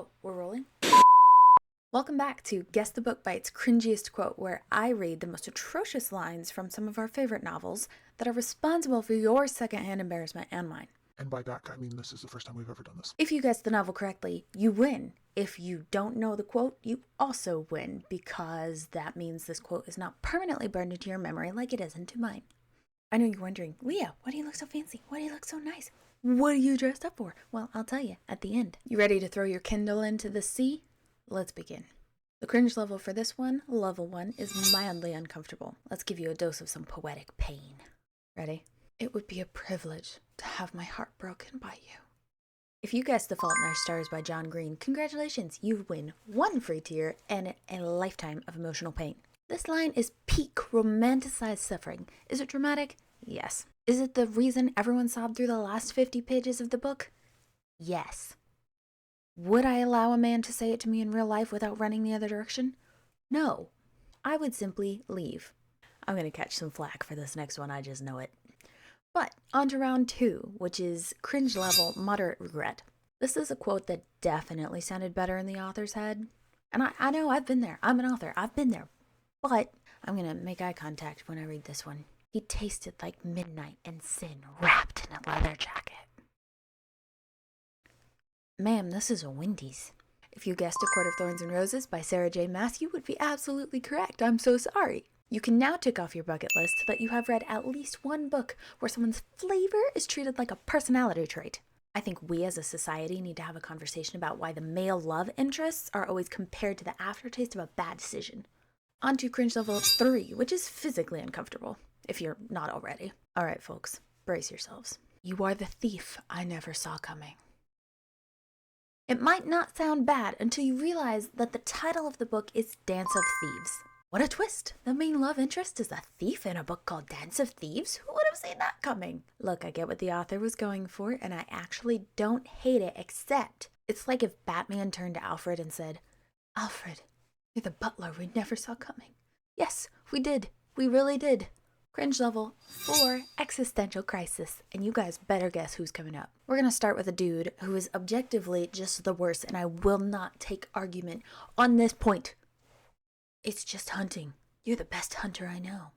Oh, we're rolling? Welcome back to Guess the Book by its cringiest quote, where I read the most atrocious lines from some of our favorite novels that are responsible for your secondhand embarrassment and mine. And by that, I mean this is the first time we've ever done this. If you guess the novel correctly, you win. If you don't know the quote, you also win, because that means this quote is not permanently burned into your memory like it is into mine. I know you're wondering, Leah, why do you look so fancy? Why do you look so nice? What are you dressed up for? Well, I'll tell you at the end. You ready to throw your Kindle into the sea? Let's begin. The cringe level for this one, level 1, is mildly uncomfortable. Let's give you a dose of some poetic pain. Ready? It would be a privilege to have my heart broken by you. If you guessed The Fault in Our Stars by John Green, congratulations, you win 1 free tear and a lifetime of emotional pain. This line is peak romanticized suffering. Is it dramatic? Yes. Is it the reason everyone sobbed through the last 50 pages of the book? Yes. Would I allow a man to say it to me in real life without running the other direction? No. I would simply leave. I'm going to catch some flack for this next one, I just know it. But on to round 2, which is cringe level moderate regret. This is a quote that definitely sounded better in the author's head. And I know I've been there. I'm an author. I've been there. But I'm going to make eye contact when I read this one. He tasted like midnight and sin wrapped in a leather jacket. Ma'am, this is a Wendy's. If you guessed A Court of Thorns and Roses by Sarah J. Maas, you would be absolutely correct. I'm so sorry. You can now tick off your bucket list that you have read at least one book where someone's flavor is treated like a personality trait. I think we as a society need to have a conversation about why the male love interests are always compared to the aftertaste of a bad decision. On to cringe level 3, which is physically uncomfortable, if you're not already. All right, folks, brace yourselves. You are the thief I never saw coming. It might not sound bad until you realize that the title of the book is Dance of Thieves. What a twist! The main love interest is a thief in a book called Dance of Thieves? Who would have seen that coming? Look, I get what the author was going for, and I actually don't hate it, except it's like if Batman turned to Alfred and said, Alfred, you're the butler we never saw coming. Yes, we did. We really did. Cringe level 4, existential crisis. And you guys better guess who's coming up. We're going to start with a dude who is objectively just the worst, and I will not take argument on this point. It's just hunting. You're the best hunter I know.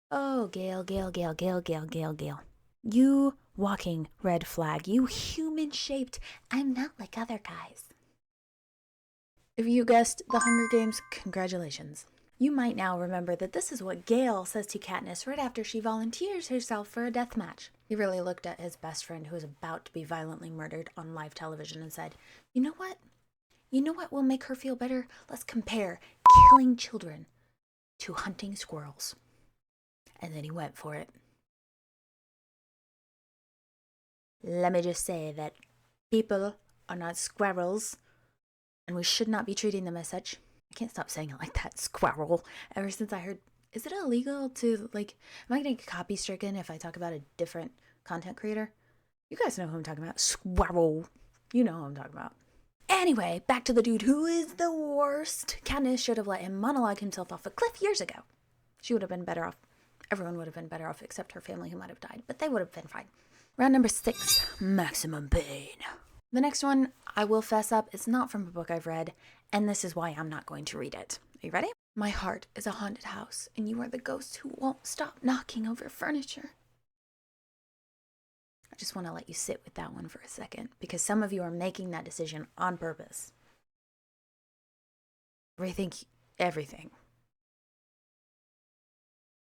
Oh, Gail. You walking red flag. You human-shaped. I'm not like other guys. If you guessed The Hunger Games, congratulations. You might now remember that this is what Gale says to Katniss right after she volunteers herself for a death match. He really looked at his best friend who was about to be violently murdered on live television and said, You know what? You know what will make her feel better? Let's compare killing children to hunting squirrels. And then he went for it. Let me just say that people are not squirrels, and we should not be treating them as such. I can't stop saying it like that, squirrel. Ever since I heard, is it illegal to, am I going to get copy stricken if I talk about a different content creator? You guys know who I'm talking about. Squirrel. You know who I'm talking about. Anyway, back to the dude who is the worst. Katniss should have let him monologue himself off a cliff years ago. She would have been better off. Everyone would have been better off except her family who might have died, but they would have been fine. Round number 6, maximum pain. The next one, I will fess up, it's not from a book I've read, and this is why I'm not going to read it. Are you ready? My heart is a haunted house, and you are the ghost who won't stop knocking over furniture. I just want to let you sit with that one for a second, because some of you are making that decision on purpose. Rethink everything.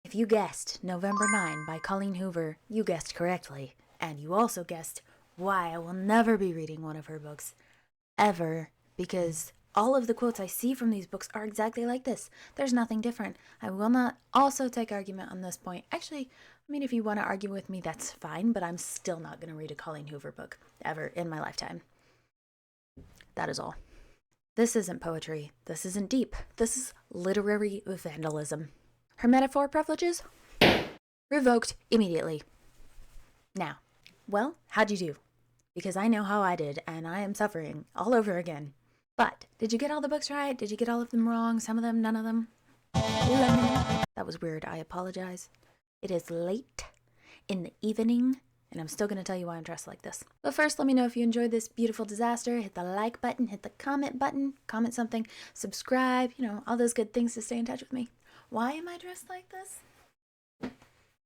If you guessed November 9 by Colleen Hoover, you guessed correctly, and you also guessed why I will never be reading one of her books, ever, because all of the quotes I see from these books are exactly like this. There's nothing different. I will not also take argument on this point. Actually, if you want to argue with me, that's fine, but I'm still not going to read a Colleen Hoover book, ever, in my lifetime. That is all. This isn't poetry. This isn't deep. This is literary vandalism. Her metaphor privileges? Revoked immediately. Now, well, how'd you do? Because I know how I did, and I am suffering all over again. But, did you get all the books right? Did you get all of them wrong? Some of them, none of them? That was weird, I apologize. It is late in the evening, And I'm still going to tell you why I'm dressed like this. But first, let me know if you enjoyed this beautiful disaster. Hit the like button, hit the comment button, comment something, subscribe, all those good things to stay in touch with me. Why am I dressed like this?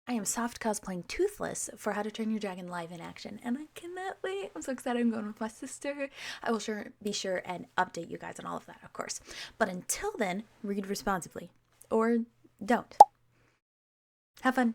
I am soft cosplaying Toothless for How to Train Your Dragon live in action, and I cannot wait. I'm so excited. I'm going with my sister. I will be sure and update you guys on all of that, of course. But until then, read responsibly. Or don't. Have fun.